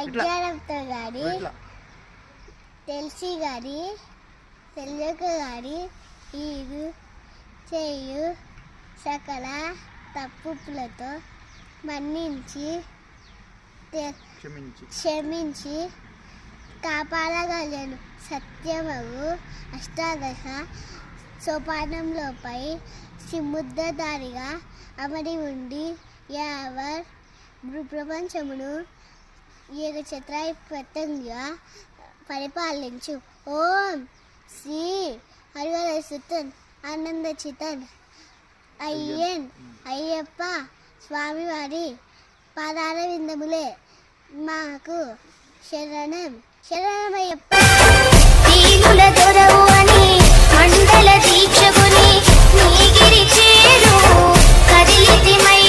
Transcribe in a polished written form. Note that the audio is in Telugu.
అజ్ఞానంతో గాని తెలిసి గాని తెలియక గాని ఈగు చేయు సకల తప్పులతో మన్నించి క్షమించి కాపాడగలను. సత్యమగు అష్టాదశ సోపానంలోపై సిముద్రధారిగా అమరి ఉండి యావత్ భూప్రపంచమును ఏకఛత్రాధిపత్యంగా పరిపాలించు. ఓం శ్రీ హరిహరసుతన్ ఆనందచితన్ అయ్యప్ప స్వామివారి పాదార విందములే మాకు శరణం. శరణమయ్యప్ప. దీనుల దొరవు అని మండల దీక్షకుని నీగిరి చేరు కదిలితిమై